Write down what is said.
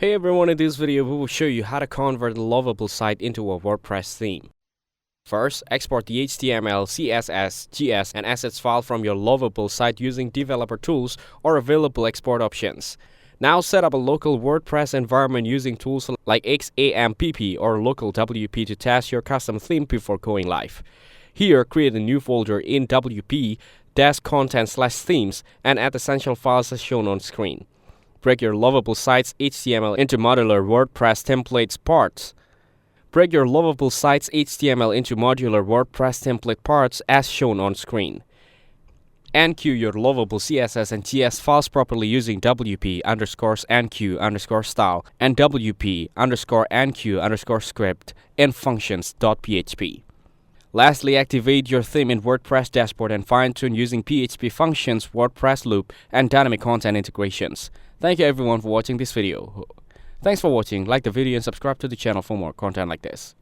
Hey everyone, in this video we will show you how to convert a Lovable site into a WordPress theme. First, export the HTML, CSS, GS, and assets file from your Lovable site using developer tools or available export options. Now set up a local WordPress environment using tools like XAMPP or local WP to test your custom theme before going live. Here, create a new folder in WP, -content/themes, and add essential files as shown on screen. Break your Lovable site's HTML into modular WordPress templates parts. Break your Lovable site's HTML into modular WordPress template parts as shown on screen. Enqueue your Lovable CSS and GS files properly using WP_enqueue_style and WP_enqueue_script in functions.php. Lastly, activate your theme in WordPress dashboard and fine-tune using PHP functions, WordPress loop, and dynamic content integrations. Thank you everyone for watching this video. Thanks for watching. Like the video and subscribe to the channel for more content like this.